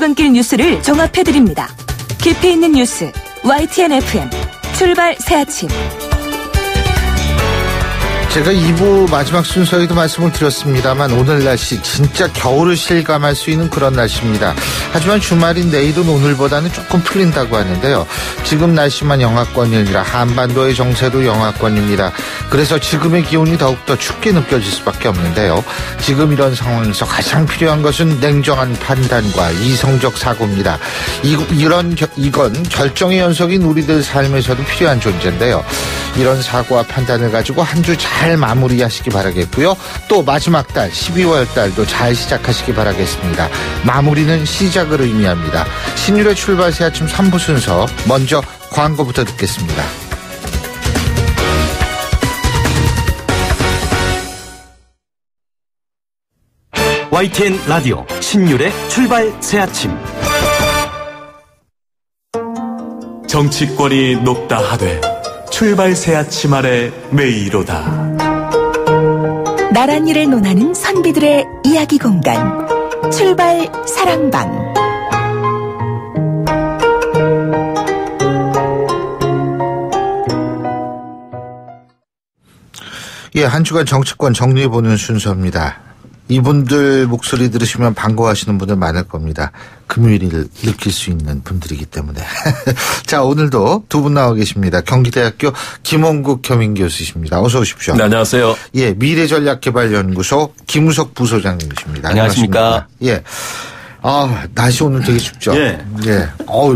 출근길 뉴스를 종합해드립니다. 깊이 있는 뉴스 YTN FM 출발 새아침. 제가 2부 마지막 순서에도 말씀을 드렸습니다만 오늘 날씨 진짜 겨울을 실감할 수 있는 그런 날씨입니다. 하지만 주말인 내일은 오늘보다는 조금 풀린다고 하는데요. 지금 날씨만 영하권이 아니라 한반도의 정세도 영하권입니다. 그래서 지금의 기온이 더욱더 춥게 느껴질 수밖에 없는데요. 지금 이런 상황에서 가장 필요한 것은 냉정한 판단과 이성적 사고입니다. 이건 결정의 연속인 우리들 삶에서도 필요한 존재인데요. 이런 사고와 판단을 가지고 한 주 잘 마무리하시기 바라겠고요. 또 마지막 달 12월 달도 잘 시작하시기 바라겠습니다. 마무리는 시작을 의미합니다. 신율의 출발 새 아침 3부 순서 먼저 광고부터 듣겠습니다. YTN 라디오 신율의 출발 새 아침. 정치권이 높다 하되 출발 새 아침 아래 메이로다. 나란 일을 논하는 선비들의 이야기 공간 출발 사랑방. 예, 한 주간 정치권 정리해보는 순서입니다. 이분들 목소리 들으시면 반가워하시는 분들 많을 겁니다. 금요일을 느낄 수 있는 분들이기 때문에. 자, 오늘도 두 분 나와 계십니다. 경기대학교 김홍국 겸임 교수이십니다. 어서 오십시오. 네, 안녕하세요. 예, 미래전략개발연구소 김우석 부소장님이십니다. 안녕하십니까. 예. 아, 날씨 오늘 되게 춥죠? 예. 예.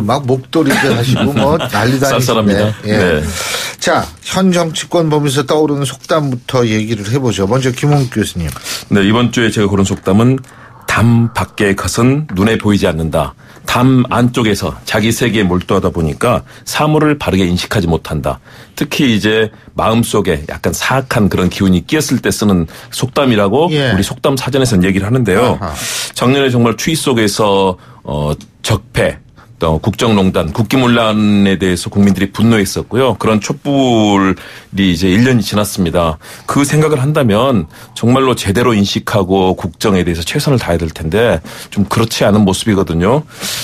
막 목도리들 하시고 난리도 아니시네. 쌀쌀합니다. 예. 네. 자, 현 정치권 보면서 떠오르는 속담부터 얘기를 해보죠. 먼저 김홍국 교수님. 네, 이번 주에 제가 고른 속담은 담 밖의 것은 눈에 보이지 않는다. 담 안쪽에서 자기 세계에 몰두하다 보니까 사물을 바르게 인식하지 못한다. 특히 이제 마음속에 약간 사악한 그런 기운이 끼었을 때 쓰는 속담이라고 예. 우리 속담 사전에서는 얘기를 하는데요. 아하. 작년에 정말 추위 속에서 적폐 또 국정농단, 국기문란에 대해서 국민들이 분노했었고요. 그런 촛불이 이제 1년이 지났습니다. 그 생각을 한다면 정말로 제대로 인식하고 국정에 대해서 최선을 다해야 될 텐데 좀 그렇지 않은 모습이거든요.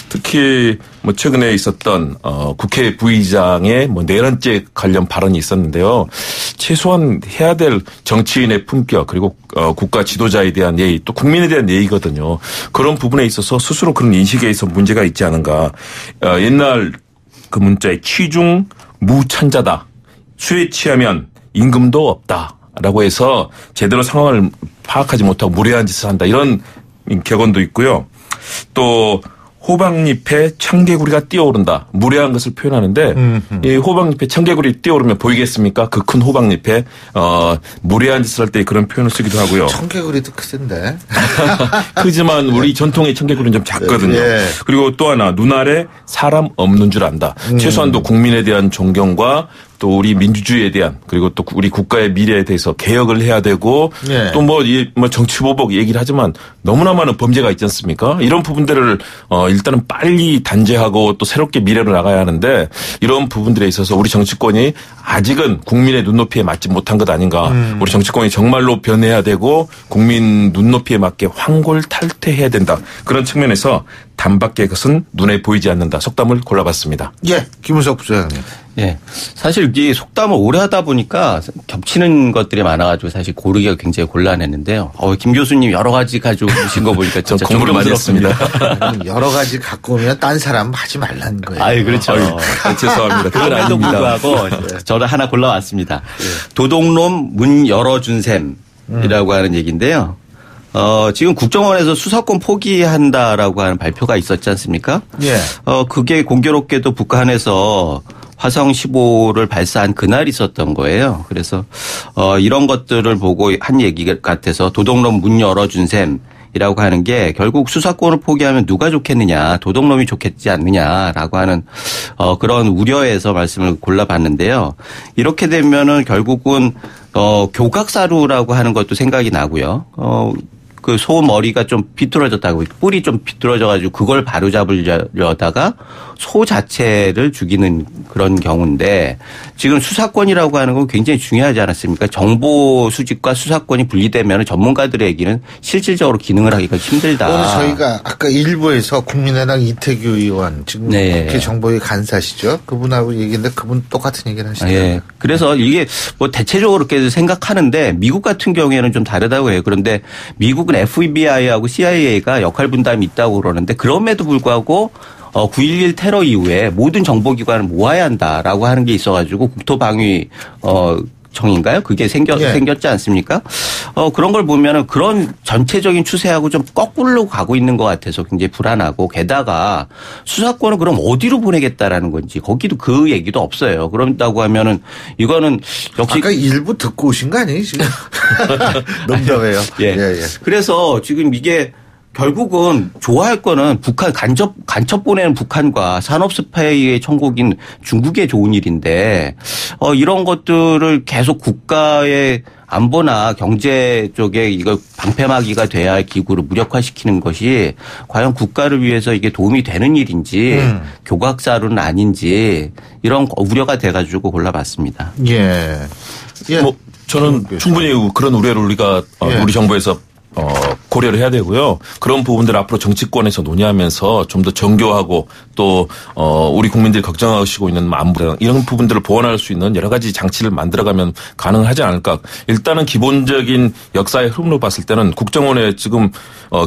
특히 최근에 있었던 국회 부의장의 내란죄 관련 발언이 있었는데요. 최소한 해야 될 정치인의 품격 그리고 국가 지도자에 대한 예의 또 국민에 대한 예의거든요. 그런 부분에 있어서 스스로 그런 인식에 있어 문제가 있지 않은가. 옛날 그 문자에 취중 무천자다. 술에 취하면 임금도 없다라고 해서 제대로 상황을 파악하지 못하고 무례한 짓을 한다. 이런 격언도 있고요. 또 호박잎에 청개구리가 뛰어오른다. 무례한 것을 표현하는데 이 호박잎에 청개구리 뛰어오르면 보이겠습니까? 그 큰 호박잎에 무례한 짓을 할 때 그런 표현을 쓰기도 하고요. 청개구리도 크던데. 크지만 우리 전통의 청개구리는 좀 작거든요. 예. 그리고 또 하나 눈 아래 사람 없는 줄 안다. 최소한도 국민에 대한 존경과 또 우리 민주주의에 대한 그리고 또 우리 국가의 미래에 대해서 개혁을 해야 되고 예. 또 정치보복 얘기를 하지만 너무나 많은 범죄가 있지 않습니까? 이런 부분들을 일단은 빨리 단죄하고 또 새롭게 미래로 나가야 하는데 이런 부분들에 있어서 우리 정치권이 아직은 국민의 눈높이에 맞지 못한 것 아닌가. 우리 정치권이 정말로 변해야 되고 국민 눈높이에 맞게 환골탈퇴해야 된다. 그런 측면에서 담밖의 것은 눈에 보이지 않는다. 속담을 골라봤습니다. 예, 김우석 부소장님. 예. 사실 이 속담을 오래 하다 보니까 겹치는 것들이 많아가지고 사실 고르기가 굉장히 곤란했는데요. 김 교수님 여러 가지 가지고 오신 거 보니까 진짜 공부를 많이 했습니다. 여러 가지 갖고 오면 딴 사람 하지 말라는 거예요. 아유, 그렇죠. 죄송합니다. 그건 아닙니다. 불구하고 저는 하나 골라왔습니다. 도둑놈 문 열어준 셈이라고 하는 얘기인데요. 지금 국정원에서 수사권 포기한다라고 하는 발표가 있었지 않습니까? 예. 그게 공교롭게도 북한에서 화성 15를 발사한 그날 있었던 거예요. 그래서 이런 것들을 보고 한 얘기 같아서 도둑놈 문 열어준 셈이라고 하는 게 결국 수사권을 포기하면 누가 좋겠느냐, 도둑놈이 좋겠지 않느냐라고 하는 그런 우려에서 말씀을 골라봤는데요. 이렇게 되면은 결국은 교각사루라고 하는 것도 생각이 나고요. 그 소 머리가 좀 비뚤어졌다고 뿔이 좀 비뚤어져가지고 그걸 바로잡으려다가 소 자체를 죽이는 그런 경우인데 지금 수사권이라고 하는 건 굉장히 중요하지 않았습니까? 정보 수집과 수사권이 분리되면 전문가들의 얘기는 실질적으로 기능을 하기가 힘들다. 오늘 저희가 아까 일부에서 국민의당 이태규 의원 지금 국회 정보위 간사시죠. 그분하고 얘기했는데 그분 똑같은 얘기를 하시더라고요. 예. 그래서 이게 뭐 대체적으로 그렇게 생각하는데 미국 같은 경우에는 좀 다르다고 해요. 그런데 미국은 FBI하고 CIA가 역할 분담이 있다고 그러는데 그럼에도 불구하고 9.11 테러 이후에 모든 정보기관을 모아야 한다라고 하는 게 있어가지고 국토방위 정인가요? 그게 생겼지 않습니까? 그런 걸 보면은 그런 전체적인 추세하고 좀 거꾸로 가고 있는 것 같아서 굉장히 불안하고 게다가 수사권은 그럼 어디로 보내겠다라는 건지 거기도 그 얘기도 없어요. 그런다고 하면은 이거는 역시 아까 일부 듣고 오신 거 아니에요 지금? 농담해요. 예. 그래서 지금 이게 결국은 좋아할 거는 북한 간첩 보내는 북한과 산업 스파이의 천국인 중국의 좋은 일인데 이런 것들을 계속 국가의 안보나 경제 쪽에 이걸 방패막이가 돼야 할 기구를 무력화시키는 것이 과연 국가를 위해서 이게 도움이 되는 일인지 교과학사로는 아닌지 이런 우려가 돼가지고 골라봤습니다. 예. 뭐 저는 충분히 그런 우려를 우리가 우리 정부에서 고려를 해야 되고요. 그런 부분들 앞으로 정치권에서 논의하면서 좀 더 정교하고 또 우리 국민들이 걱정하시고 있는 안보 이런 부분들을 보완할 수 있는 여러 가지 장치를 만들어가면 가능하지 않을까. 일단은 기본적인 역사의 흐름으로 봤을 때는 국정원의 지금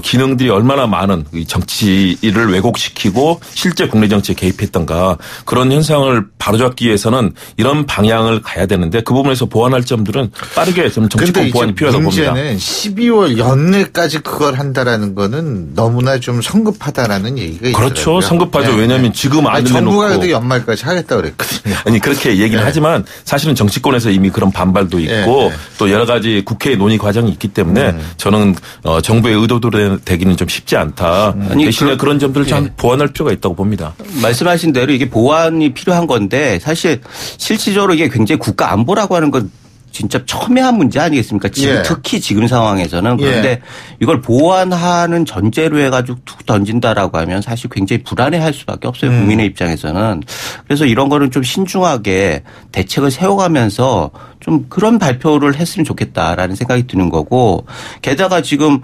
기능들이 얼마나 많은 정치를 왜곡시키고 실제 국내 정치에 개입했던가 그런 현상을 바로잡기 위해서는 이런 방향을 가야 되는데 그 부분에서 보완할 점들은 빠르게 좀 정치권 보완이 필요하다고 봅니다. 문제는 12월 연내까지 그걸 한다라는 거는 너무나 좀 성급하다라는 얘기가 있더라고요. 그렇죠. 성급하죠. 네. 왜냐하면 지금 안 내놓고. 정부가 근데 연말까지 하겠다고 그랬거든요. 아니 그렇게 얘기는 하지만 사실은 정치권에서 이미 그런 반발도 있고 또 여러 가지 국회 논의 과정이 있기 때문에 저는 정부의 의도대로 되기는 좀 쉽지 않다. 대신에 그런 점들을 참 보완할 필요가 있다고 봅니다. 말씀하신 대로 이게 보완이 필요한 건데 사실 실질적으로 이게 굉장히 국가 안보라고 하는 건 진짜 첨예한 문제 아니겠습니까? 지금 특히 지금 상황에서는. 그런데 이걸 보완하는 전제로 해가지고 툭 던진다라고 하면 사실 굉장히 불안해할 수밖에 없어요. 국민의 입장에서는. 그래서 이런 거는 좀 신중하게 대책을 세워가면서 좀 그런 발표를 했으면 좋겠다라는 생각이 드는 거고 게다가 지금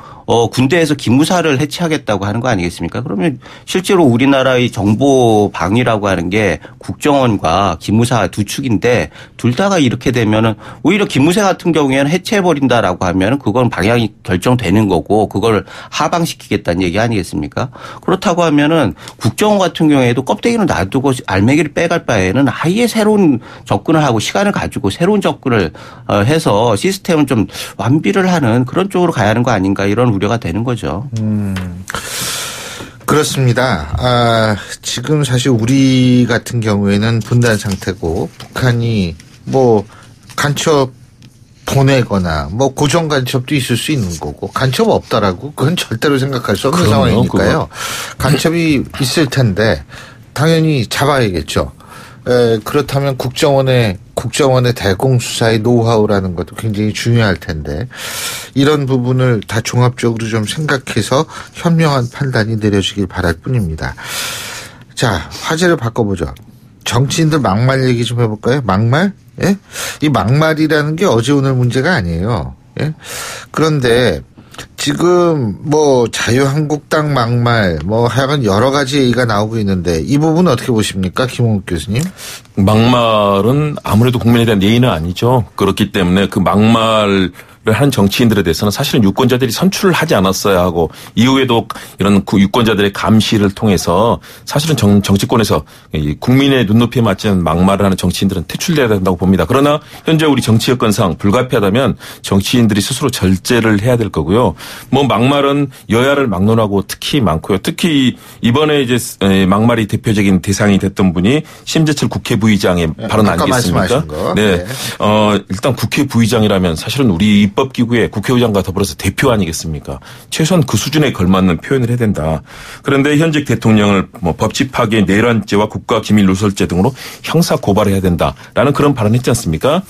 군대에서 기무사를 해체하겠다고 하는 거 아니겠습니까? 그러면 실제로 우리나라의 정보방위라고 하는 게 국정원과 기무사 두 축인데 둘 다가 이렇게 되면은 오히려 기무사 같은 경우에는 해체해버린다라고 하면 그건 방향이 결정되는 거고 그걸 하방시키겠다는 얘기 아니겠습니까? 그렇다고 하면은 국정원 같은 경우에도 껍데기는 놔두고 알맹이를 빼갈 바에는 아예 새로운 접근을 하고 시간을 가지고 새로운 접근을 해서 시스템을 좀 완비를 하는 그런 쪽으로 가야 하는 거 아닌가 이런 우려가 되는 거죠. 그렇습니다. 지금 사실 우리 같은 경우에는 분단 상태고 북한이 뭐 간첩 보내거나 뭐 고정 간첩도 있을 수 있는 거고 간첩 없다라고 그건 절대로 생각할 수 없는 상황이니까요. 간첩이 있을 텐데 당연히 잡아야겠죠. 그렇다면 국정원의 대공수사의 노하우라는 것도 굉장히 중요할 텐데 이런 부분을 다 종합적으로 좀 생각해서 현명한 판단이 내려지길 바랄 뿐입니다. 자, 화제를 바꿔보죠. 정치인들 막말 얘기 좀 해볼까요? 막말? 예? 이 막말이라는 게 어제 오늘 문제가 아니에요. 예? 그런데 지금 뭐 자유한국당 막말 뭐 하여간 여러 가지 얘기가 나오고 있는데 이 부분은 어떻게 보십니까? 김홍욱 교수님. 막말은 아무래도 국민에 대한 예의는 아니죠. 그렇기 때문에 그 막말을 한 정치인들에 대해서는 사실은 유권자들이 선출을 하지 않았어야 하고 이후에도 이런 유권자들의 감시를 통해서 사실은 정치권에서 국민의 눈높이에 맞지 않는 막말을 하는 정치인들은 퇴출돼야 된다고 봅니다. 그러나 현재 우리 정치 여건상 불가피하다면 정치인들이 스스로 절제를 해야 될 거고요. 뭐 막말은 여야를 막론하고 특히 많고요. 특히 이번에 이제 막말이 대표적인 대상이 됐던 분이 심재철 국회 부의장의 발언 아니겠습니까? 네. 일단 국회 부의장이라면 사실은 우리 입법기구의 국회의장과 더불어서 대표 아니겠습니까? 최소한 그 수준에 걸맞는 표현을 해야 된다. 그런데 현직 대통령을 뭐 법치 파괴, 내란죄와 국가기밀누설죄 등으로 형사 고발해야 된다라는 그런 발언했지 않습니까?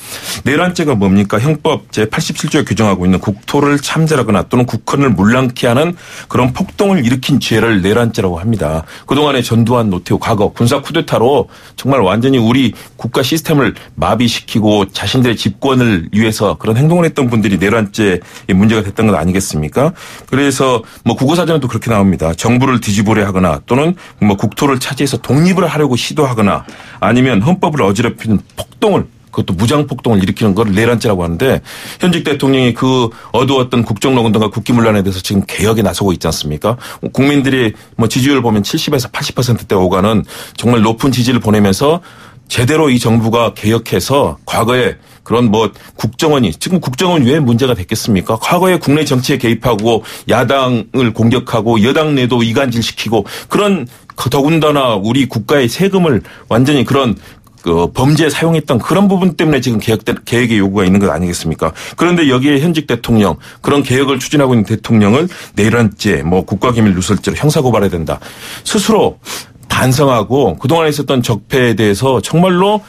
내란죄가 뭡니까? 형법 제87조에 규정하고 있는 국토를 참잘하거나 또는 국헌을 물랑케 하는 그런 폭동을 일으킨 죄를 내란죄라고 합니다. 그동안에 전두환, 노태우 과거 군사 쿠데타로 정말 완전히 우리 국가 시스템을 마비시키고 자신들의 집권을 위해서 그런 행동을 했던 분들이 내란죄에 문제가 됐던 건 아니겠습니까? 그래서 뭐 국어사전에도 그렇게 나옵니다. 정부를 뒤집으려 하거나 또는 뭐 국토를 차지해서 독립을 하려고 시도하거나 아니면 헌법을 어지럽히는 폭동을 그것도 무장폭동을 일으키는 걸 내란죄라고 하는데 현직 대통령이 그 어두웠던 국정농단과 국기문란에 대해서 지금 개혁에 나서고 있지 않습니까? 국민들이 뭐 지지율 보면 70에서 80%대 오가는 정말 높은 지지를 보내면서 제대로 이 정부가 개혁해서 과거에 그런 뭐 국정원이 지금 국정원이 왜 문제가 됐겠습니까? 과거에 국내 정치에 개입하고 야당을 공격하고 여당 내도 이간질시키고 그런 더군다나 우리 국가의 세금을 완전히 그런 그 범죄에 사용했던 그런 부분 때문에 지금 개혁의 요구가 있는 것 아니겠습니까? 그런데 여기에 현직 대통령 그런 개혁을 추진하고 있는 대통령을 내란죄 뭐 국가기밀 누설죄로 형사고발해야 된다. 스스로 반성하고 그동안에 있었던 적폐에 대해서 정말로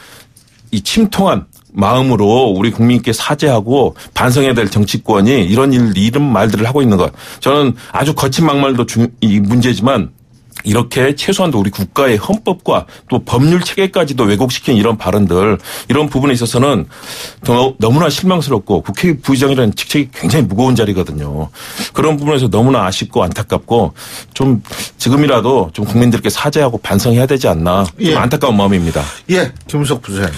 이 침통한 마음으로 우리 국민께 사죄하고 반성해야 될 정치권이 이런 말들을 하고 있는 것. 저는 아주 거친 막말도 이 문제지만 이렇게 최소한도 우리 국가의 헌법과 또 법률 체계까지도 왜곡시킨 이런 발언들 이런 부분에 있어서는 너무나 실망스럽고 국회 부의장이라는 직책이 굉장히 무거운 자리거든요. 그런 부분에서 너무나 아쉽고 안타깝고 좀 지금이라도 좀 국민들께 사죄하고 반성해야 되지 않나 좀 예. 안타까운 마음입니다. 예, 김은석 부사장님.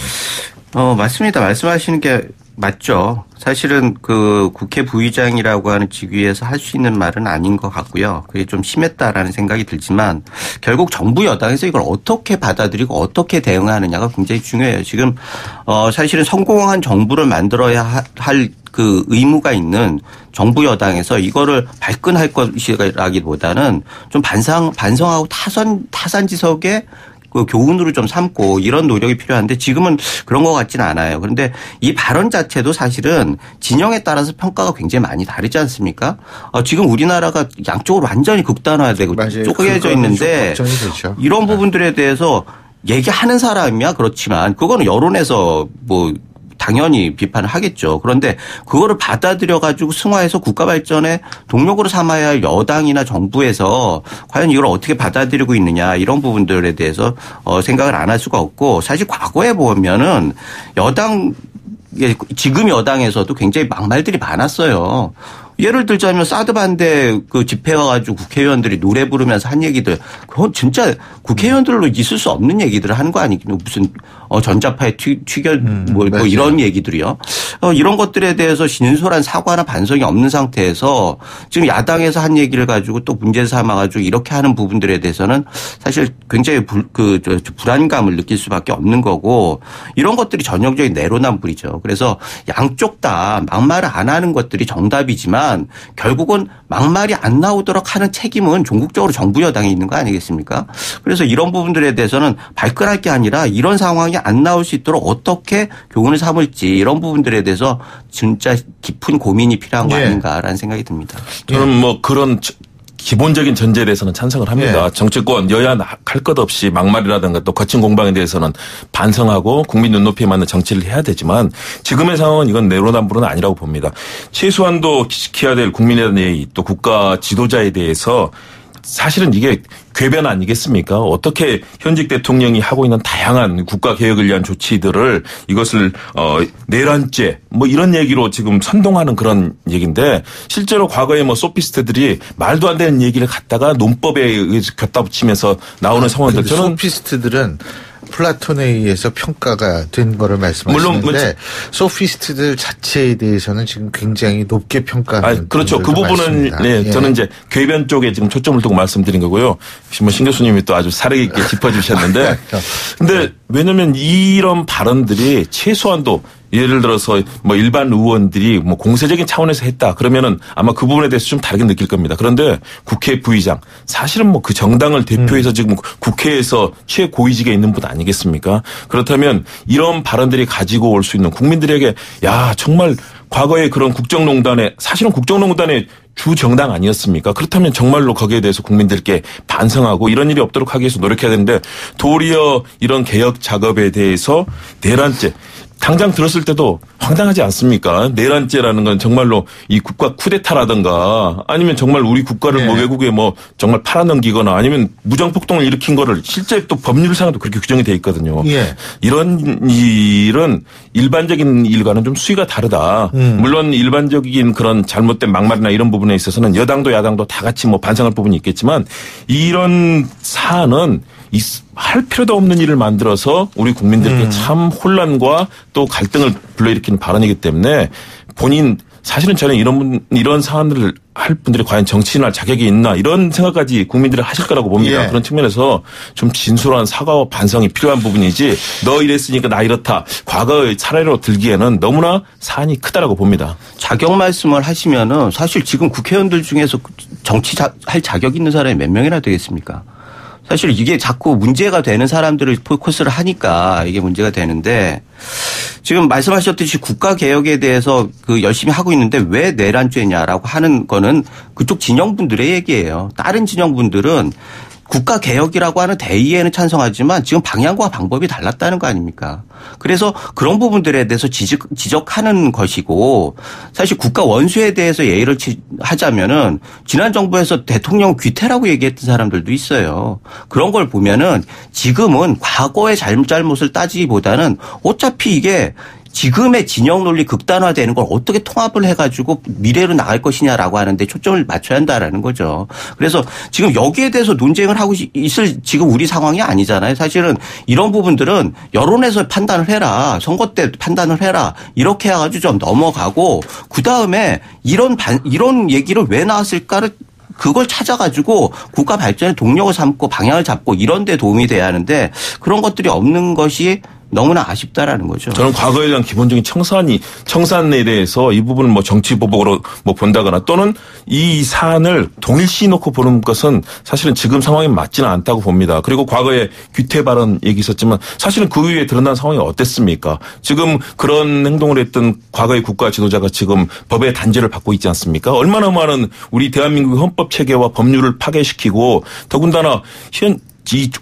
맞습니다. 말씀하시는 게 맞죠. 사실은 그 국회 부의장이라고 하는 직위에서 할 수 있는 말은 아닌 것 같고요. 그게 좀 심했다라는 생각이 들지만 결국 정부 여당에서 이걸 어떻게 받아들이고 어떻게 대응하느냐가 굉장히 중요해요. 지금 사실은 성공한 정부를 만들어야 할 그 의무가 있는 정부 여당에서 이거를 발끈할 것이라기보다는 좀 반성하고 타산지석에 그 교훈으로 좀 삼고 이런 노력이 필요한데 지금은 그런 것 같지는 않아요. 그런데 이 발언 자체도 사실은 진영에 따라서 평가가 굉장히 많이 다르지 않습니까? 지금 우리나라가 양쪽으로 완전히 극단화되고 쪼개져 있는데 이런 부분들에 대해서 얘기하는 사람이야 그렇지만 그거는 여론에서 뭐 당연히 비판을 하겠죠. 그런데 그거를 받아들여 가지고 승화해서 국가 발전에 동력으로 삼아야 할 여당이나 정부에서 과연 이걸 어떻게 받아들이고 있느냐 이런 부분들에 대해서 생각을 안 할 수가 없고 사실 과거에 보면은 지금 여당에서도 굉장히 막말들이 많았어요. 예를 들자면 사드 반대 그 집회 와가지고 국회의원들이 노래 부르면서 한 얘기들 그건 진짜 국회의원들로 있을 수 없는 얘기들을 하는 거 아니겠요. 무슨 전자파에 뭐 이런 얘기들이요. 이런 것들에 대해서 진솔한 사과나 반성이 없는 상태에서 지금 야당에서 한 얘기를 가지고 또 문제 삼아가지고 이렇게 하는 부분들에 대해서는 사실 굉장히 불안감을 느낄 수밖에 없는 거고 이런 것들이 전형적인 내로남불이죠. 그래서 양쪽 다 막말을 안 하는 것들이 정답이지만 결국은 막말이 안 나오도록 하는 책임은 종국적으로 정부 여당에 있는 거 아니겠습니까? 그래서 이런 부분들에 대해서는 발끈할 게 아니라 이런 상황이 안 나올 수 있도록 어떻게 교훈을 삼을지 이런 부분들에 대해서 진짜 깊은 고민이 필요한 거 아닌가라는 생각이 듭니다. 저는 뭐 그런 기본적인 전제에 대해서는 찬성을 합니다. 정치권 여야 할 것 없이 막말이라든가 또 거친 공방에 대해서는 반성하고 국민 눈높이에 맞는 정치를 해야 되지만 지금의 상황은 이건 내로남불은 아니라고 봅니다. 최소한도 지켜야 될 국민에 대한 예의 또 국가 지도자에 대해서 사실은 이게 궤변 아니겠습니까? 어떻게 현직 대통령이 하고 있는 다양한 국가 개혁을 위한 조치들을 이것을 내란죄 뭐 이런 얘기로 지금 선동하는 그런 얘기인데 실제로 과거에 뭐 소피스트들이 말도 안 되는 얘기를 갖다가 논법에 의해서 갖다 붙이면서 나오는 상황들 저는 소피스트들은 플라톤에 의해서 평가가 된 거를 말씀하시는데 소피스트들 자체에 대해서는 지금 굉장히 높게 평가하는 그렇죠. 그 부분은 네, 저는 이제 궤변 쪽에 지금 초점을 두고 말씀드린 거고요. 뭐 신 교수님이 또 아주 사려 있게 짚어주셨는데 근데 왜냐하면 이런 발언들이 최소한도 예를 들어서 뭐 일반 의원들이 뭐 공세적인 차원에서 했다 그러면은 아마 그 부분에 대해서 좀 다르게 느낄 겁니다. 그런데 국회 부의장 사실은 뭐 그 정당을 대표해서 지금 국회에서 최고위직에 있는 분 아니겠습니까? 그렇다면 이런 발언들이 가지고 올 수 있는 국민들에게 야 정말 과거에 그런 국정농단에 사실은 국정농단의 주 정당 아니었습니까? 그렇다면 정말로 거기에 대해서 국민들께 반성하고 이런 일이 없도록 하기 위해서 노력해야 되는데 도리어 이런 개혁 작업에 대해서 내란죄 당장 들었을 때도 황당하지 않습니까? 내란죄라는 건 정말로 이 국가 쿠데타라든가 아니면 정말 우리 국가를 네. 뭐 외국에 뭐 정말 팔아넘기거나 아니면 무정폭동을 일으킨 거를 실제 또 법률상도 그렇게 규정이 돼 있거든요. 예. 이런 일은 일반적인 일과는 좀 수위가 다르다. 물론 일반적인 그런 잘못된 막말이나 이런 부분에 있어서는 여당도 야당도 다 같이 뭐 반성할 부분이 있겠지만 이런 사안은 할 필요도 없는 일을 만들어서 우리 국민들께 참 혼란과 또 갈등을 불러일으키는 발언이기 때문에 본인 사실은 저는 이런 사안들을 할 분들이 과연 정치인할 자격이 있나 이런 생각까지 국민들이 하실 거라고 봅니다. 예. 그런 측면에서 좀 진솔한 사과와 반성이 필요한 부분이지 너 이랬으니까 나 이렇다. 과거의 차례로 들기에는 너무나 사안이 크다라고 봅니다. 자격 말씀을 하시면은 사실 지금 국회의원들 중에서 정치할 자격 있는 사람이 몇 명이나 되겠습니까? 사실 이게 자꾸 문제가 되는 사람들을 포커스를 하니까 이게 문제가 되는데 지금 말씀하셨듯이 국가개혁에 대해서 열심히 하고 있는데 왜 내란죄냐라고 하는 거는 그쪽 진영분들의 얘기예요. 다른 진영분들은 국가개혁이라고 하는 대의에는 찬성하지만 지금 방향과 방법이 달랐다는 거 아닙니까? 그래서 그런 부분들에 대해서 지적하는 것이고 사실 국가 원수에 대해서 예의를 하자면은 지난 정부에서 대통령 귀태라고 얘기했던 사람들도 있어요. 그런 걸 보면은 지금은 과거의 잘못을 따지기보다는 어차피 이게 지금의 진영 논리 극단화되는 걸 어떻게 통합을 해가지고 미래로 나갈 것이냐라고 하는데 초점을 맞춰야 한다라는 거죠. 그래서 지금 여기에 대해서 논쟁을 하고 있을 지금 우리 상황이 아니잖아요. 사실은 이런 부분들은 여론에서 판단을 해라. 선거 때 판단을 해라. 이렇게 해가지고 좀 넘어가고 그다음에 이런 얘기를 왜 나왔을까를 그걸 찾아가지고 국가 발전의 동력을 삼고 방향을 잡고 이런 데 도움이 돼야 하는데 그런 것들이 없는 것이 너무나 아쉽다라는 거죠. 저는 과거에 대한 기본적인 청산에 대해서 이 부분을 뭐 정치보복으로 뭐 본다거나 또는 이 사안을 동일시 놓고 보는 것은 사실은 지금 상황에 맞지는 않다고 봅니다. 그리고 과거에 귀태 발언 얘기 있었지만 사실은 그 이후에 드러난 상황이 어땠습니까? 지금 그런 행동을 했던 과거의 국가 지도자가 지금 법의 단죄를 받고 있지 않습니까? 얼마나 많은 우리 대한민국의 헌법 체계와 법률을 파괴시키고 더군다나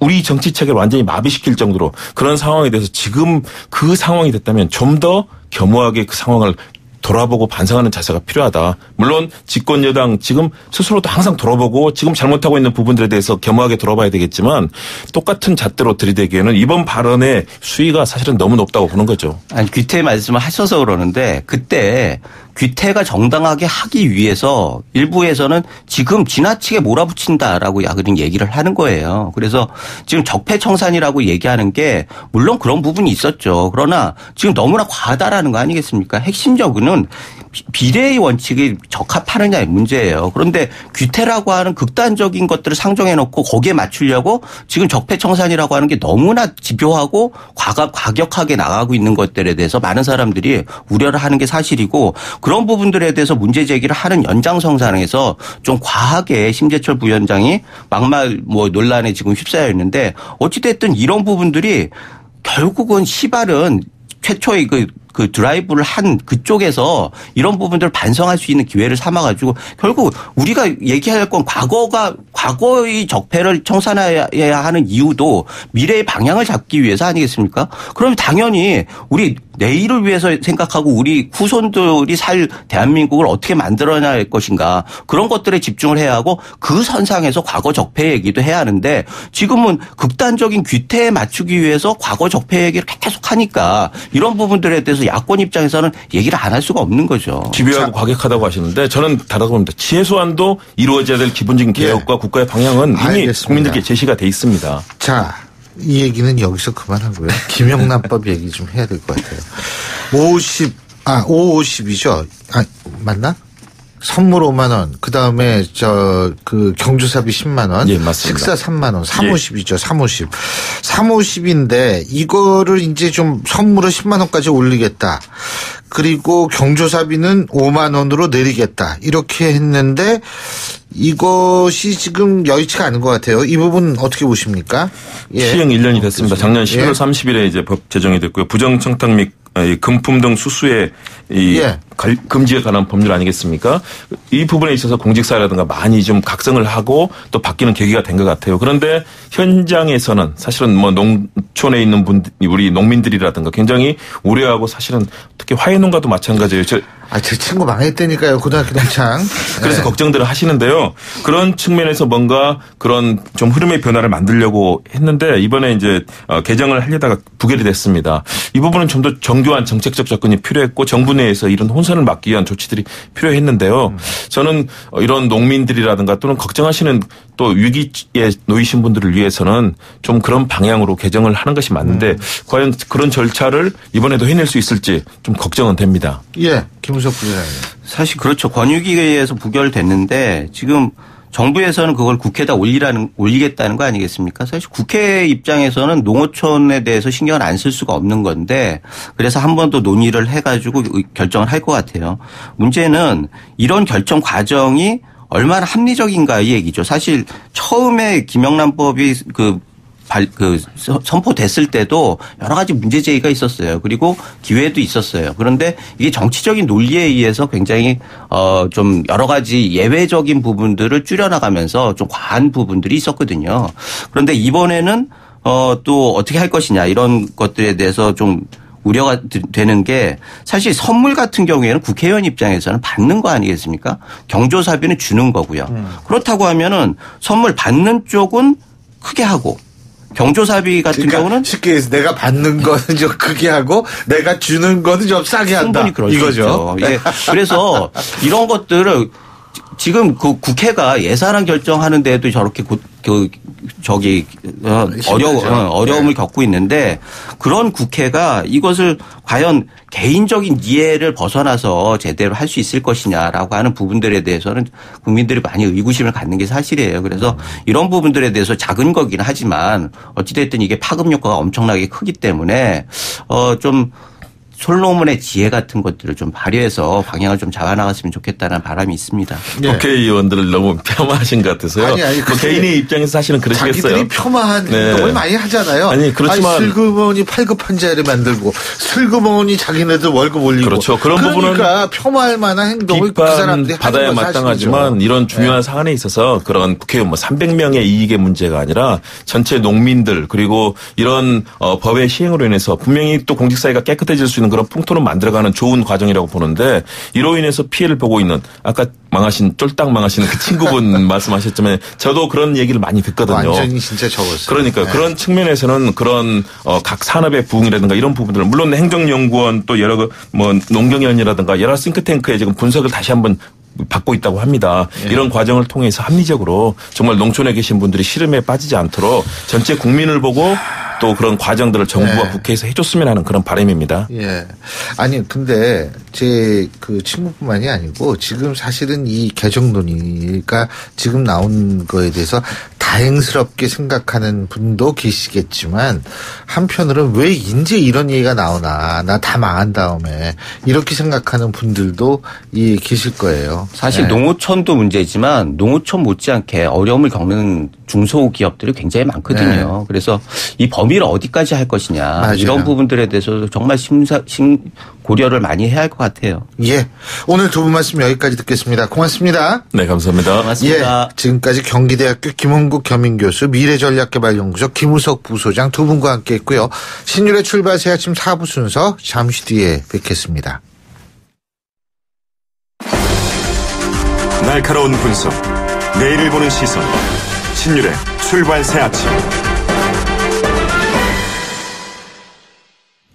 우리 정치 체계를 완전히 마비시킬 정도로 그런 상황에 대해서 지금 그 상황이 됐다면 좀 더 겸허하게 그 상황을 돌아보고 반성하는 자세가 필요하다. 물론 집권 여당 지금 스스로도 항상 돌아보고 지금 잘못하고 있는 부분들에 대해서 겸허하게 돌아봐야 되겠지만 똑같은 잣대로 들이대기에는 이번 발언의 수위가 사실은 너무 높다고 보는 거죠. 아니 귀태 말씀을 하셔서 그러는데 그때 귀태가 정당하게 하기 위해서 일부에서는 지금 지나치게 몰아붙인다라고 그런 얘기를 하는 거예요. 그래서 지금 적폐청산이라고 얘기하는 게 물론 그런 부분이 있었죠. 그러나 지금 너무나 과하다라는 거 아니겠습니까? 핵심적으로는 비례의 원칙이 적합하느냐의 문제예요. 그런데 귀태라고 하는 극단적인 것들을 상정해놓고 거기에 맞추려고 지금 적폐청산이라고 하는 게 너무나 집요하고 과격하게 나가고 있는 것들에 대해서 많은 사람들이 우려를 하는 게 사실이고 그런 부분들에 대해서 문제 제기를 하는 연장선상에서 좀 과하게 심재철 부위원장이 막말 논란에 지금 휩싸여 있는데 어찌됐든 이런 부분들이 결국은 시발은 최초의 그 드라이브를 한 그쪽에서 이런 부분들을 반성할 수 있는 기회를 삼아가지고 결국 우리가 얘기할 건 과거의 적폐를 청산해야 하는 이유도 미래의 방향을 잡기 위해서 아니겠습니까? 그러면 당연히 우리 내일을 위해서 생각하고 우리 후손들이 살 대한민국을 어떻게 만들어낼 것인가 그런 것들에 집중을 해야 하고 그 선상에서 과거 적폐 얘기도 해야 하는데 지금은 극단적인 귀태에 맞추기 위해서 과거 적폐 얘기를 계속하니까 이런 부분들에 대해서 야권 입장에서는 얘기를 안 할 수가 없는 거죠. 집요하고 과격하다고 하시는데 저는 다르다고 봅니다. 최소한도 이루어져야 될 기본적인 개혁과 국가의 방향은 이미 알겠습니다. 국민들께 제시가 돼 있습니다. 자, 이 얘기는 여기서 그만하고요. 김영란법 얘기 좀 해야 될 것 같아요. 550이죠. 맞나? 선물 5만 원. 그다음에 경조사비 10만 원. 예, 맞습니다. 식사 3만 원. 350이죠. 350. 350인데 이거를 이제 좀 선물을 10만 원까지 올리겠다. 그리고 경조사비는 5만 원으로 내리겠다. 이렇게 했는데 이것이 지금 여의치가 않은 것 같아요. 이 부분 어떻게 보십니까? 예. 시행 1년이 됐습니다. 작년 11월 30일에 이제 법 제정이 됐고요. 부정청탁 및 금품 등 수수의 금지에 관한 법률 아니겠습니까? 이 부분에 있어서 공직사라든가 많이 좀 각성을 하고 또 바뀌는 계기가 된 것 같아요. 그런데 현장에서는 사실은 뭐 농촌에 있는 우리 농민들이라든가 굉장히 우려하고 사실은 특히 화훼농가도 마찬가지예요. 제 친구 망했다니까요. 고등학교 동창. 그래서 걱정들을 하시는데요. 그런 측면에서 뭔가 그런 좀 흐름의 변화를 만들려고 했는데 이번에 이제 개정을 하려다가 부결이 됐습니다. 이 부분은 좀 더 정교한 정책적 접근이 필요했고 정부 내에서 이런 혼선을 막기 위한 조치들이 필요했는데요. 저는 이런 농민들이라든가 또는 걱정하시는 또 위기에 놓이신 분들을 위해서는 좀 그런 방향으로 개정을 하는 것이 맞는데 과연 그런 절차를 이번에도 해낼 수 있을지 좀 걱정은 됩니다. 예, 김우석 부회장님. 사실 그렇죠. 권유기에 의해서 부결됐는데 지금 정부에서는 그걸 국회에다 올리겠다는 거 아니겠습니까? 사실 국회 입장에서는 농어촌에 대해서 신경을 안 쓸 수가 없는 건데 그래서 한 번 더 논의를 해가지고 결정을 할 것 같아요. 문제는 이런 결정 과정이 얼마나 합리적인가 이 얘기죠. 사실 처음에 김영란법이 선포됐을 때도 여러 가지 문제 제기가 있었어요. 그리고 기회도 있었어요. 그런데 이게 정치적인 논리에 의해서 굉장히 좀 여러 가지 예외적인 부분들을 줄여나가면서 좀 과한 부분들이 있었거든요. 그런데 이번에는 또 어떻게 할 것이냐 이런 것들에 대해서 좀 우려가 되는 게 사실 선물 같은 경우에는 국회의원 입장에서는 받는 거 아니겠습니까? 경조사비는 주는 거고요. 그렇다고 하면은 선물 받는 쪽은 크게 하고 경조사비 같은 경우는 쉽게 해서 내가 받는 거는 좀 크게 하고 내가 주는 거는 좀 싸게 한다. 충분히 그럴 이거죠. 수 있죠. 예. 그래서 이런 것들을 지금 그 국회가 예산안 결정하는 데도 저렇게 어려움을 겪고 있는데 그런 국회가 이것을 과연 개인적인 이해를 벗어나서 제대로 할 수 있을 것이냐라고 하는 부분들에 대해서는 국민들이 많이 의구심을 갖는 게 사실이에요. 그래서 이런 부분들에 대해서 작은 거긴 하지만 어찌됐든 이게 파급 효과가 엄청나게 크기 때문에 좀 솔로몬의 지혜 같은 것들을 좀 발휘해서 방향을 좀 잡아나갔으면 좋겠다는 바람이 있습니다. 네. 국회의원들을 너무 폄하하신 것 같아서요. 아니, 뭐 개인의 입장에서 사실은 그러시겠어요. 자기들이 폄하한 행동을 많이 하잖아요. 아니 그렇지만 슬그머니 팔급한자를 만들고 슬그머니 자기네들 월급 올리고. 그렇죠. 그런 그러니까 폄하할 만한 행동을 그 사람들이 받아야 마땅하지만 이런 중요한 사안에 있어서 그런 국회의원 300명의 이익의 문제가 아니라 전체 농민들 그리고 이런 법의 시행으로 인해서 분명히 또 공직사회가 깨끗해질 수 있는 그런 풍토를 만들어가는 좋은 과정이라고 보는데 이로 인해서 피해를 보고 있는 아까 쫄딱 망하시는 그 친구분 말씀하셨지만 저도 그런 얘기를 많이 듣거든요. 완전히 진짜 적었어요. 그러니까 그런 측면에서는 그런 각 산업의 부흥이라든가 이런 부분들을 물론 행정연구원 또 여러 농경위원이라든가 여러 싱크탱크에 지금 분석을 다시 한번 받고 있다고 합니다. 이런 과정을 통해서 합리적으로 정말 농촌에 계신 분들이 시름에 빠지지 않도록 전체 국민을 보고 또 그런 과정들을 정부와 국회에서 해줬으면 하는 그런 바람입니다. 예. 아니 근데 제 그 친구뿐만이 아니고 지금 사실은 이 개정 논의가 지금 나온 거에 대해서 다행스럽게 생각하는 분도 계시겠지만 한편으로는 왜 이제 이런 얘기가 나오나 나 다 망한 다음에 이렇게 생각하는 분들도 계실 거예요. 사실 농어촌도 문제지만 농어촌 못지않게 어려움을 겪는 중소기업들이 굉장히 많거든요. 그래서 이 범위를 어디까지 할 것이냐 맞아요. 이런 부분들에 대해서 정말 고려를 많이 해야 할 것 같아요. 예. 오늘 두 분 말씀 여기까지 듣겠습니다. 고맙습니다. 네, 감사합니다. 고맙습니다. 예. 지금까지 경기대학교 김홍국 겸임교수 미래전략개발연구소 김우석 부소장 두 분과 함께 했고요. 신율의 출발 새 아침 4부 순서 잠시 뒤에 뵙겠습니다. 날카로운 분석, 내일을 보는 시선, 신율의 출발 새 아침.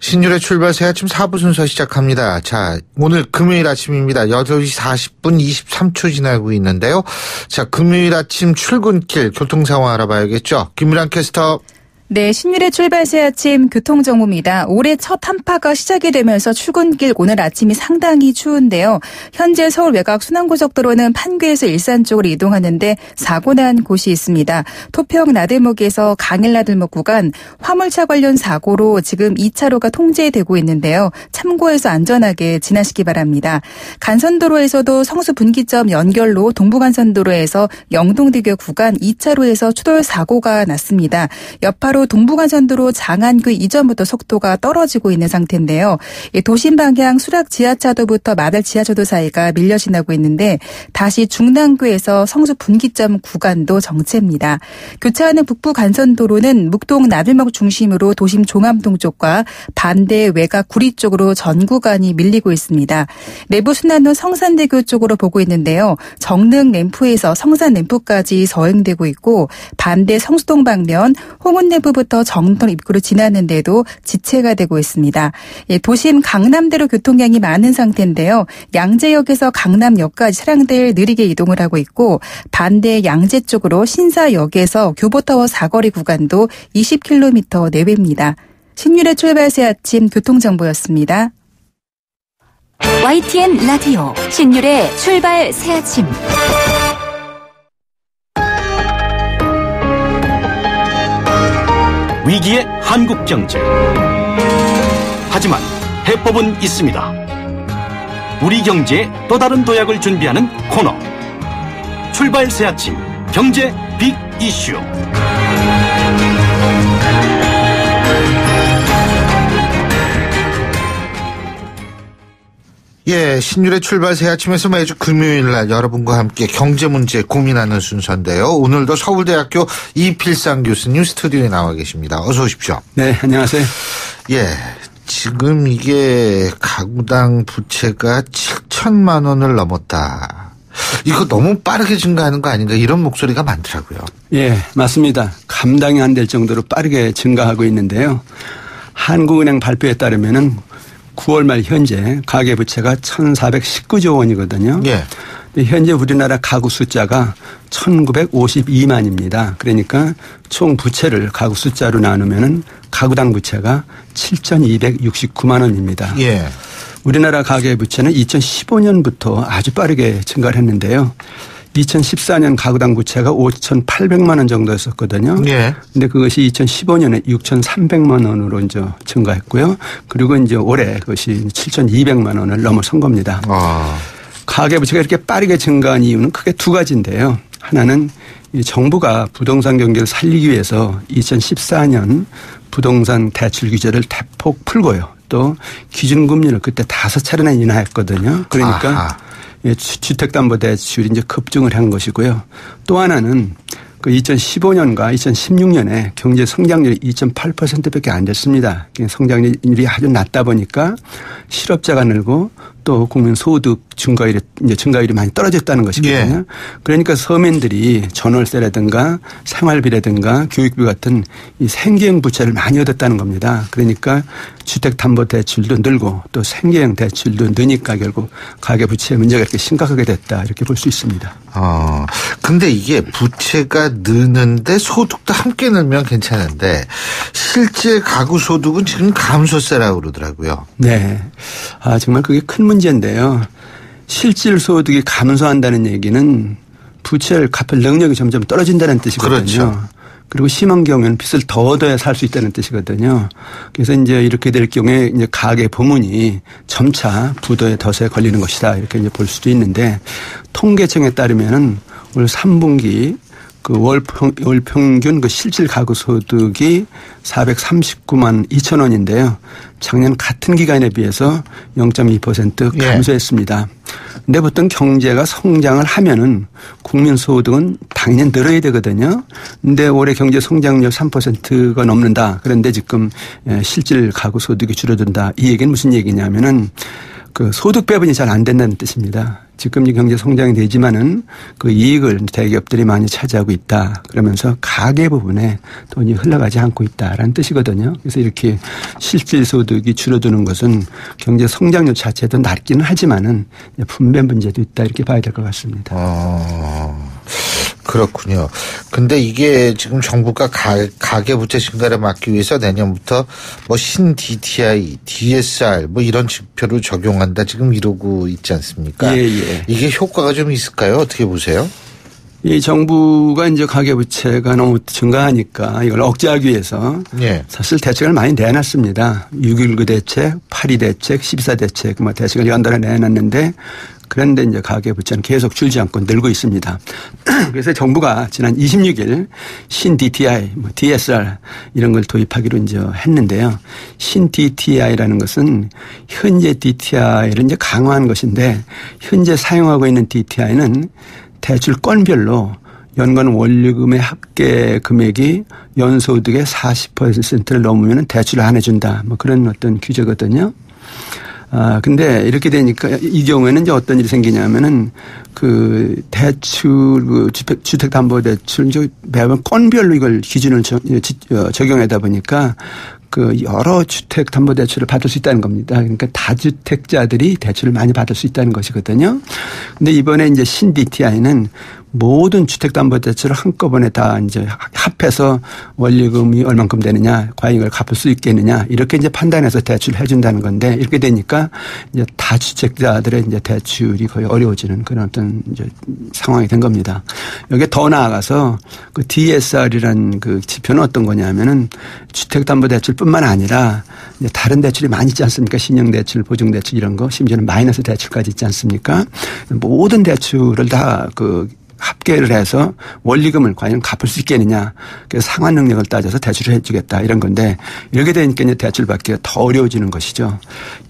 신율의 출발 새 아침 4부 순서 시작합니다. 자, 오늘 금요일 아침입니다. 8시 40분 23초 지나고 있는데요. 자, 금요일 아침 출근길 교통 상황 알아봐야겠죠. 김유란 캐스터. 네, 신율의 출발 새 아침 교통정보입니다. 올해 첫 한파가 시작이 되면서 출근길 오늘 아침이 상당히 추운데요. 현재 서울 외곽 순환고속도로는 판교에서 일산 쪽으로 이동하는데 사고 난 곳이 있습니다. 토평 나들목에서 강일 나들목 구간 화물차 관련 사고로 지금 2차로가 통제되고 있는데요. 참고해서 안전하게 지나시기 바랍니다. 간선도로에서도 성수 분기점 연결로 동부간선도로에서 영동대교 구간 2차로에서 추돌 사고가 났습니다. 여파로 반대로 동부간선도로 장안교 이전부터 속도가 떨어지고 있는 상태인데요. 도심 방향 수락 지하차도부터 마들 지하차도 사이가 밀려 지나고 있는데 다시 중랑교에서 성수 분기점 구간도 정체입니다. 교차하는 북부간선도로는 묵동 나들목 중심으로 도심 종암동 쪽과 반대 외곽 구리 쪽으로 전 구간이 밀리고 있습니다. 내부 순환로 성산대교 쪽으로 보고 있는데요. 정릉 램프에서 성산 램프까지 서행되고 있고 반대 성수동 방면 홍은내부부터 정ton 입구로 지나는데도 지체가 되고 있습니다. 도심 강남대로 교통량이 많은 상태인데요. 양재역에서 강남역까지 차량들 느리게 이동을 하고 있고 반대 양재 쪽으로 신사역에서 교보타워 사거리 구간도 20km 내외입니다. 신율의 출발 새 아침 교통정보였습니다. YTN 라디오 신율의 출발 새 아침. 위기의 한국 경제. 하지만 해법은 있습니다. 우리 경제에 또 다른 도약을 준비하는 코너. 출발 새 아침 경제 빅 이슈. 예, 신율의 출발 새 아침에서 매주 금요일 날 여러분과 함께 경제 문제 고민하는 순서인데요. 오늘도 서울대학교 이필상 교수님 스튜디오에 나와 계십니다. 어서 오십시오. 네, 안녕하세요. 예, 지금 이게 가구당 부채가 7천만 원을 넘었다. 이거 너무 빠르게 증가하는 거 아닌가 이런 목소리가 많더라고요. 예, 맞습니다. 감당이 안 될 정도로 빠르게 증가하고 있는데요. 한국은행 발표에 따르면은 9월 말 현재 가계부채가 1,419조 원이거든요. 예. 현재 우리나라 가구 숫자가 1,952만입니다. 그러니까 총 부채를 가구 숫자로 나누면은 가구당 부채가 7,269만 원입니다. 예. 우리나라 가계부채는 2015년부터 아주 빠르게 증가를 했는데요. 2014년 가구당 부채가 5,800만 원 정도였었거든요. 예. 근데 그것이 2015년에 6,300만 원으로 이제 증가했고요. 그리고 이제 올해 그것이 7,200만 원을 넘어선 겁니다. 가계부채가 이렇게 빠르게 증가한 이유는 크게 두 가지인데요. 하나는 이 정부가 부동산 경기를 살리기 위해서 2014년 부동산 대출 규제를 대폭 풀고요. 또 기준금리를 그때 5차례나 인하했거든요. 그러니까 아하. 주택담보대출이 이제 급증을 한 것이고요. 또 하나는 그 2015년과 2016년에 경제 성장률이 2.8%밖에 안 됐습니다. 성장률이 아주 낮다 보니까 실업자가 늘고 또 국민 소득 증가율이 많이 떨어졌다는 것이거든요. 예. 그러니까 서민들이 전월세라든가 생활비라든가 교육비 같은 이 생계형 부채를 많이 얻었다는 겁니다. 그러니까 주택담보대출도 늘고 또 생계형 대출도 느니까 결국 가계부채 문제가 이렇게 심각하게 됐다 이렇게 볼 수 있습니다. 근데 이게 부채가 느는데 소득도 함께 늘면 괜찮은데 실제 가구 소득은 지금 감소세라고 그러더라고요. 네. 정말 그게 큰 문제인데요. 실질 소득이 감소한다는 얘기는 부채를 갚을 능력이 점점 떨어진다는 뜻이거든요. 그렇죠. 그리고 심한 경우에는 빚을 더 얻어야 살 수 있다는 뜻이거든요. 그래서 이제 이렇게 될 경우에 이제 가계 부문이 점차 부도의 덫에 걸리는 것이다 이렇게 이제 볼 수도 있는데 통계청에 따르면은 올 3분기 그 월 평균 그 실질 가구 소득이 439만 2천 원인데요. 작년 같은 기간에 비해서 0.2% 감소했습니다. 근데 보통 경제가 성장을 하면은 국민 소득은 당연히 늘어야 되거든요. 근데 올해 경제 성장률 3%가 넘는다. 그런데 지금 실질 가구 소득이 줄어든다. 이 얘기는 무슨 얘기냐면은 그 소득 배분이 잘 안 된다는 뜻입니다. 지금 경제 성장이 되지만은 그 이익을 대기업들이 많이 차지하고 있다. 그러면서 가계 부분에 돈이 흘러가지 않고 있다라는 뜻이거든요. 그래서 이렇게 실질 소득이 줄어드는 것은 경제 성장률 자체도 낮기는 하지만은 분배 문제도 있다 이렇게 봐야 될 것 같습니다. 그렇군요. 근데 이게 지금 정부가 가계부채 증가를 막기 위해서 내년부터 뭐 신 DTI, DSR 뭐 이런 지표를 적용한다 지금 이러고 있지 않습니까? 예. 이게 효과가 좀 있을까요? 어떻게 보세요? 이 정부가 이제 가계부채가 너무 증가하니까 이걸 억제하기 위해서 사실 대책을 많이 내놨습니다. 6.19 대책, 8.2 대책, 12.4 대책 뭐 대책을 연달아 내놨는데 그런데 이제 가계부채는 계속 줄지 않고 늘고 있습니다. 그래서 정부가 지난 26일 신 DTI, DSR 이런 걸 도입하기로 이제 했는데요. 신 DTI라는 것은 현재 DTI를 이제 강화한 것인데 현재 사용하고 있는 DTI는 대출 건별로 연간 원리금의 합계 금액이 연소득의 40%를 넘으면 대출을 안 해준다. 뭐 그런 어떤 규제거든요. 근데 이렇게 되니까 이 경우에는 이제 어떤 일이 생기냐면은 그 대출, 그 주택담보대출 이제 매번 건별로 이걸 기준을 적용하다 보니까 그 여러 주택담보대출을 받을 수 있다는 겁니다. 그러니까 다주택자들이 대출을 많이 받을 수 있다는 것이거든요. 근데 이번에 이제 신 DTI는 모든 주택담보대출을 한꺼번에 다 이제 합해서 원리금이 얼만큼 되느냐, 과연 이걸 갚을 수 있겠느냐 이렇게 이제 판단해서 대출을 해준다는 건데 이렇게 되니까 이제 다주택자들의 이제 대출이 거의 어려워지는 그런 어떤 이제 상황이 된 겁니다. 여기에 더 나아가서 그 DSR이라는 그 지표는 어떤 거냐면은 주택담보대출뿐만 아니라 이제 다른 대출이 많이 있지 않습니까? 신용대출, 보증대출 이런 거, 심지어는 마이너스 대출까지 있지 않습니까? 모든 대출을 다 그 합계를 해서 원리금을 과연 갚을 수 있겠느냐. 그래서 상환 능력을 따져서 대출을 해 주겠다 이런 건데 이렇게 되니까 이제 대출 받기가 더 어려워지는 것이죠.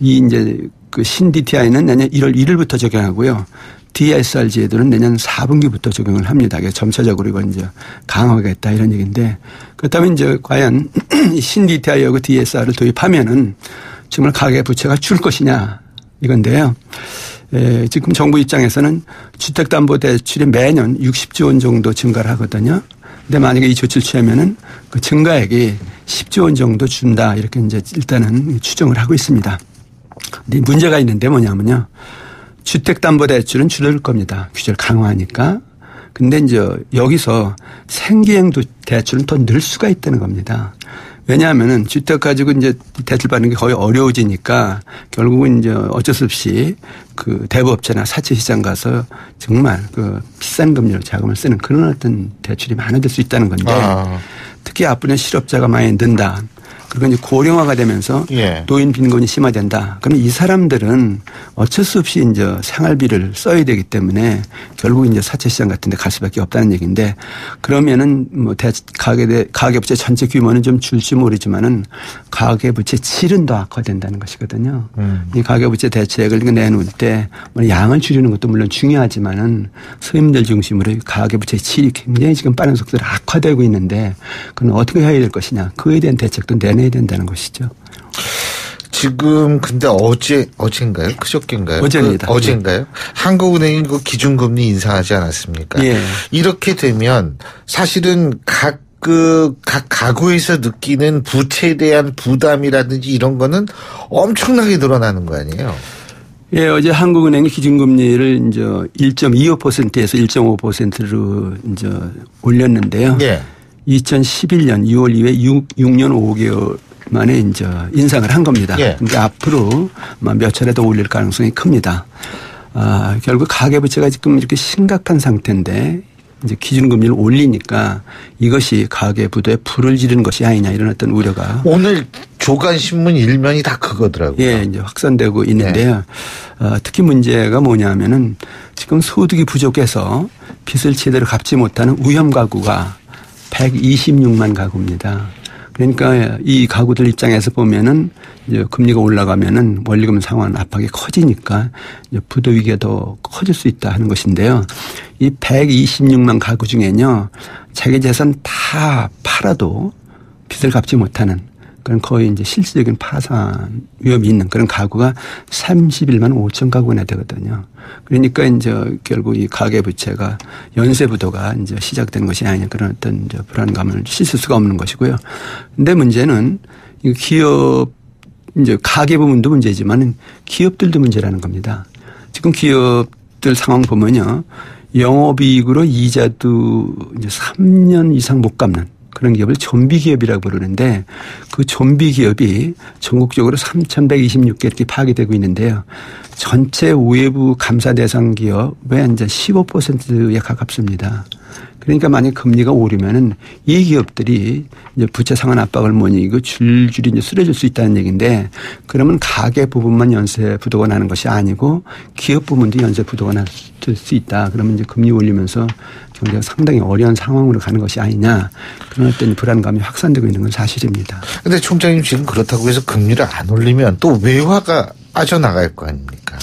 이 이제 그 신 DTI는 내년 1월 1일부터 적용하고요. DSR 제도는 내년 4분기부터 적용을 합니다. 그래서 점차적으로 이걸 이제 강화하겠다 이런 얘기인데 그렇다면 이제 과연 신 DTI하고 DSR을 도입하면은 정말 가계부채가 줄 것이냐 이건데요. 지금 정부 입장에서는 주택담보대출이 매년 60조 원 정도 증가를 하거든요. 근데 만약에 이 조치를 취하면은 그 증가액이 10조 원 정도 준다 이렇게 이제 일단은 추정을 하고 있습니다. 근데 문제가 있는데 뭐냐면요. 주택담보대출은 줄어들 겁니다. 규제를 강화하니까. 근데 이제 여기서 생계형 대출은 더 늘 수가 있다는 겁니다. 왜냐하면은 주택 가지고 이제 대출 받는 게 거의 어려워지니까 결국은 이제 어쩔 수 없이 그 대부업체나 사채 시장 가서 정말 그 비싼 금리로 자금을 쓰는 그런 어떤 대출이 많아질 수 있다는 건데 특히 앞으로는 실업자가 많이 는다. 그리고 이제 고령화가 되면서 노인 빈곤이 심화된다. 그러면 이 사람들은 어쩔 수 없이 이제 생활비를 써야 되기 때문에 결국 이제 사채시장 같은 데 갈 수밖에 없다는 얘기인데 그러면은 뭐 가계부채 전체 규모는 좀 줄지 모르지만은 가계부채 질은 더 악화된다는 것이거든요. 이 가계부채 대책을 내놓을 때 양을 줄이는 것도 물론 중요하지만은 서민들 중심으로 가계부채 질이 굉장히 지금 빠른 속도로 악화되고 있는데 그건 어떻게 해야 될 것이냐. 그에 대한 대책도 내야 된다는 것이죠. 지금 근데 어제인가요? 그저께인가요? 어제입니다. 어제인가요? 한국은행이 그 기준금리 인상하지 않았습니까? 예. 이렇게 되면 사실은 각 가구에서 느끼는 부채에 대한 부담이라든지 이런 거는 엄청나게 늘어나는 거 아니에요? 예, 어제 한국은행이 기준금리를 이제 1.25%에서 1.5%로 이제 올렸는데요. 예. 2011년 6월 이후에 6년 5개월 만에 이제 인상을 한 겁니다. 그런데 앞으로 몇 차례 더 올릴 가능성이 큽니다. 결국 가계부채가 지금 이렇게 심각한 상태인데 이제 기준금리를 올리니까 이것이 가계부도에 불을 지르는 것이 아니냐 이런 어떤 우려가 오늘 조간신문 일면이 다 그거더라고요. 예, 이제 확산되고 있는데요. 특히 문제가 뭐냐면은 지금 소득이 부족해서 빚을 제대로 갚지 못하는 우형 가구가 126만 가구입니다. 그러니까 이 가구들 입장에서 보면은 이제 금리가 올라가면은 원리금 상환 압박이 커지니까 이제 부도 위기가 더 커질 수 있다 하는 것인데요. 이 126만 가구 중에는요, 자기 재산 다 팔아도 빚을 갚지 못하는 그런 거의 이제 실질적인 파산 위험이 있는 그런 가구가 31만 5천 가구나 되거든요. 그러니까 이제 결국 이 가계부채가 연쇄부도가 이제 시작되는 것이 아니냐 그런 어떤 이제 불안감을 씻을 수가 없는 것이고요. 근데 문제는 이 기업 이제 가계 부분도 문제지만은 기업들도 문제라는 겁니다. 지금 기업들 상황 보면요. 영업이익으로 이자도 이제 3년 이상 못 갚는 그런 기업을 좀비기업이라고 부르는데 그 좀비기업이 전국적으로 3,126개 이렇게 파악되고 있는데요. 전체 외부 감사 대상 기업의 이제 15%에 가깝습니다. 그러니까 만약 금리가 오르면은 이 기업들이 이제 부채 상환 압박을 못 이기고 줄줄이 이제 쓰러질 수 있다는 얘기인데 그러면 가계 부분만 연쇄 부도가 나는 것이 아니고 기업 부분도 연쇄 부도가 날 수 있다. 그러면 이제 금리 올리면서 경제가 상당히 어려운 상황으로 가는 것이 아니냐. 그런 어떤 불안감이 확산되고 있는 건 사실입니다. 그런데 총장님 지금 그렇다고 해서 금리를 안 올리면 또 외화가 빠져나갈 거 아닙니까?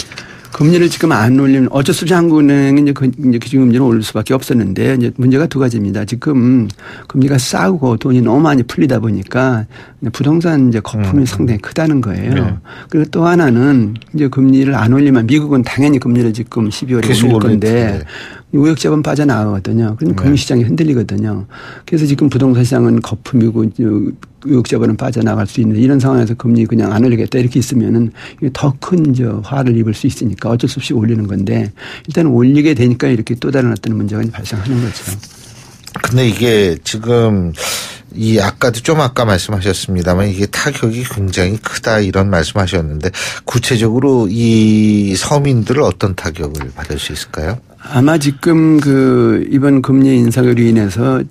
금리를 지금 안 올리면 어쩔 수 없이 한국은행은 이제 기준금리를 올릴 수밖에 없었는데 이제 문제가 두 가지입니다. 지금 금리가 싸고 돈이 너무 많이 풀리다 보니까 부동산 이제 거품이 상당히 크다는 거예요. 네. 그리고 또 하나는 이제 금리를 안 올리면 미국은 당연히 금리를 지금 12월에 올릴 건데 우역자본 빠져나가거든요. 그럼 금융시장이 흔들리거든요. 그래서 지금 부동산 시장은 거품이고 우역자본은 빠져나갈 수 있는 이런 상황에서 금리 그냥 안 올리겠다 이렇게 있으면은 더 큰 화를 입을 수 있으니까 어쩔 수 없이 올리는 건데 일단 올리게 되니까 이렇게 또 다른 어떤 문제가 발생하는 거죠. 근데 이게 지금 아까 말씀하셨습니다만 이게 타격이 굉장히 크다 이런 말씀하셨는데 구체적으로 이 서민들은 어떤 타격을 받을 수 있을까요? 아마 지금 이번 금리 인상으로 인해서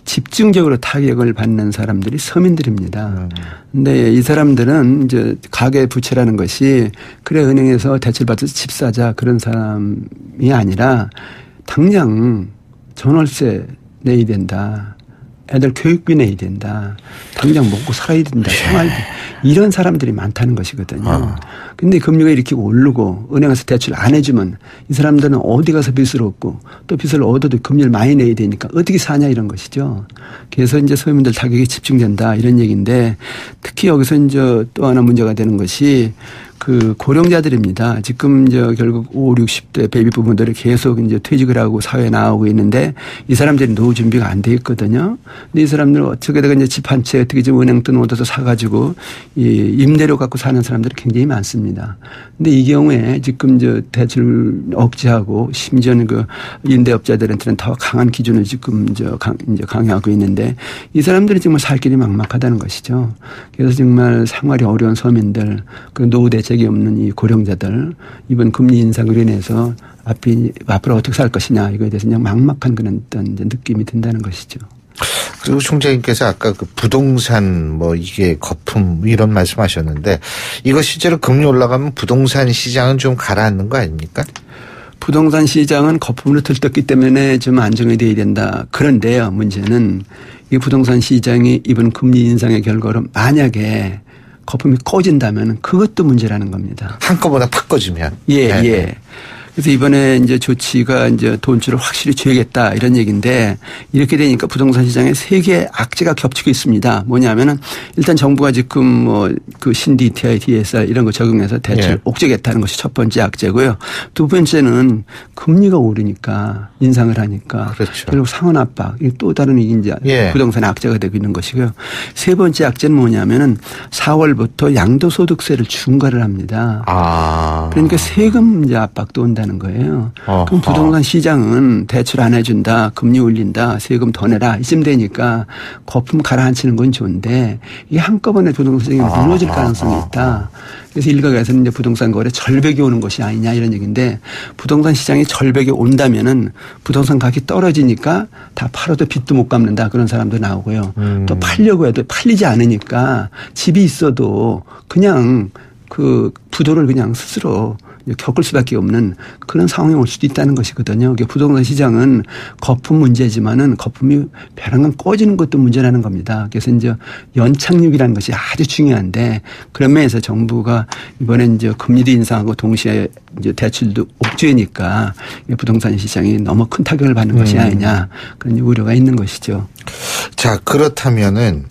집중적으로 타격을 받는 사람들이 서민들입니다. 근데 이 사람들은 이제 가계 부채라는 것이 그래 은행에서 대출 받아서 집 사자 그런 사람이 아니라 당장 전월세 내야 된다. 애들 교육비 내야 된다. 당장 먹고 살아야 된다. 생활비. 이런 사람들이 많다는 것이거든요. 근데 금리가 이렇게 오르고 은행에서 대출 안 해주면 이 사람들은 어디 가서 빚을 얻고 또 빚을 얻어도 금리를 많이 내야 되니까 어떻게 사냐 이런 것이죠. 그래서 이제 서민들 타격이 집중된다 이런 얘기인데 특히 여기서 이제 또 하나 문제가 되는 것이 고령자들입니다. 지금 이제 결국 5, 60대 베이비 부모들이 계속 이제 퇴직을 하고 사회에 나오고 있는데 이 사람들이 노후 준비가 안 돼 있거든요. 근데 이 사람들은 어떻게다가 이제 집 한 채 어떻게 좀 은행돈 얻어서 사가지고 이 임대료 갖고 사는 사람들이 굉장히 많습니다. 근데 이 경우에 지금 이제 대출 억제하고 심지어는 임대업자들한테는 더 강한 기준을 지금 이제 강요하고 있는데 이 사람들이 정말 살 길이 막막하다는 것이죠. 그래서 정말 생활이 어려운 서민들, 노후 대책이 없는 이 고령자들 이번 금리 인상으로 인해서 앞으로 어떻게 살 것이냐 이거에 대해서 그냥 막막한 그런 어떤 이제 느낌이 든다는 것이죠. 그리고 총장님께서 아까 부동산 이게 거품 이런 말씀하셨는데 이거 실제로 금리 올라가면 부동산 시장은 좀 가라앉는 거 아닙니까? 부동산 시장은 거품으로 들떴기 때문에 좀 안정이 돼야 된다. 그런데요, 문제는 이 부동산 시장이 이번 금리 인상의 결과로 만약에 거품이 꺼진다면 그것도 문제라는 겁니다. 한꺼번에 팍 꺼지면. 예. 그래서 이번에 이제 조치가 이제 돈줄을 확실히 줘야겠다 이런 얘기인데 이렇게 되니까 부동산 시장에 세 개의 악재가 겹치고 있습니다. 뭐냐면은 일단 정부가 지금 신DTI, DSR 이런 거 적용해서 대출 옥죄겠다는 것이 첫 번째 악재고요. 두 번째는 금리가 오르니까 인상을 하니까 그렇죠. 결국 상환 압박 또 다른 이제 부동산 악재가 되고 있는 것이고요. 세 번째 악재는 뭐냐면은 4월부터 양도소득세를 중과를 합니다. 그러니까 세금 이제 압박도 온다. 는 거예요. 그럼 부동산 시장은 대출 안 해준다, 금리 올린다, 세금 더 내라 이쯤 되니까 거품 가라앉히는 건 좋은데 이게 한꺼번에 부동산 시장이 무너질 가능성이 있다. 그래서 일각에서는 이제 부동산 거래 절벽이 오는 것이 아니냐 이런 얘기인데 부동산 시장이 절벽이 온다면은 부동산 가격이 떨어지니까 다 팔아도 빚도 못 갚는다 그런 사람도 나오고요. 또 팔려고 해도 팔리지 않으니까 집이 있어도 그냥 부도를 그냥 스스로 겪을 수밖에 없는 그런 상황이 올 수도 있다는 것이거든요. 부동산 시장은 거품 문제지만은 거품이 벼랑간 꺼지는 것도 문제라는 겁니다. 그래서 이제 연착륙이라는 것이 아주 중요한데 그런 면에서 정부가 이번에 이제 금리도 인상하고 동시에 이제 대출도 옥죄니까 부동산 시장이 너무 큰 타격을 받는 것이 아니냐 그런 우려가 있는 것이죠. 자, 그렇다면은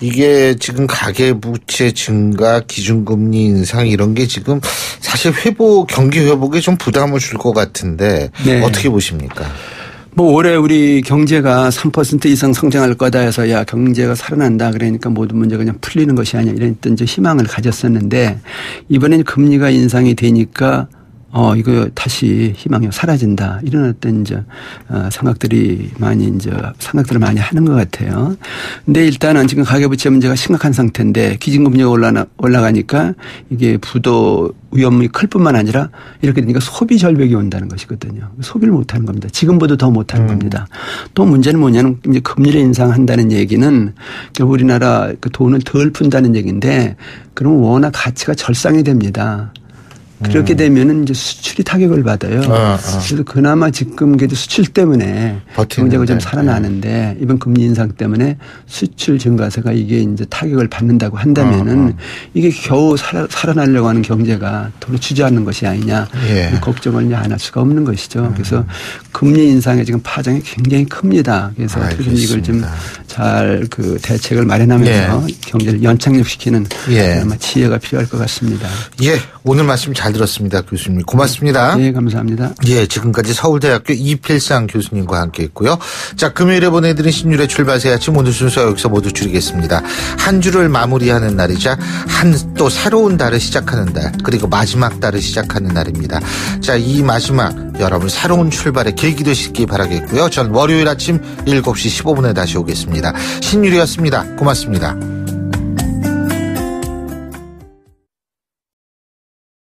이게 지금 가계부채 증가, 기준금리 인상 이런 게 지금 사실 경기 회복에 좀 부담을 줄 것 같은데 어떻게 보십니까? 올해 우리 경제가 3% 이상 성장할 거다 해서 경제가 살아난다 그러니까 모든 문제가 그냥 풀리는 것이 아니야 이런 희망을 가졌었는데 이번엔 금리가 인상이 되니까 이거 다시 희망이 사라진다. 이런 어떤 이제 생각들을 많이 하는 것 같아요. 근데 일단은 지금 가계부채 문제가 심각한 상태인데 기준금리가 올라가니까 이게 부도 위험이 클 뿐만 아니라 이렇게 되니까 소비 절벽이 온다는 것이거든요. 소비를 못하는 겁니다. 지금보다 더 못하는 겁니다. 또 문제는 뭐냐면 이제 금리를 인상한다는 얘기는 결국 우리나라 그 돈을 덜 푼다는 얘기인데 그러면 워낙 가치가 절상이 됩니다. 그렇게 되면은 이제 수출이 타격을 받아요. 그래서 그나마 지금 그래도 수출 때문에 경제가 좀 살아나는데 이번 금리 인상 때문에 수출 증가세가 이게 이제 타격을 받는다고 한다면은 이게 겨우 살아나려고 하는 경제가 도로 주저앉는 것이 아니냐 걱정을 안 할 수가 없는 것이죠. 그래서 금리 인상에 지금 파장이 굉장히 큽니다. 그래서 어떻게 이걸 좀 잘 그 대책을 마련하면서 경제를 연착륙시키는 아마 지혜가 필요할 것 같습니다. 오늘 말씀 잘 들었습니다. 교수님 고맙습니다. 네, 감사합니다. 지금까지 서울대학교 이필상 교수님과 함께했고요. 자, 금요일에 보내드린 신율의 출발새 아침 오늘 순서 여기서 모두 줄이겠습니다. 한 주를 마무리하는 날이자 또 새로운 달을 시작하는 달, 그리고 마지막 달을 시작하는 날입니다. 자, 이 마지막 여러분 새로운 출발의 계기 되시기 바라겠고요. 전 월요일 아침 7시 15분에 다시 오겠습니다. 신율이었습니다. 고맙습니다.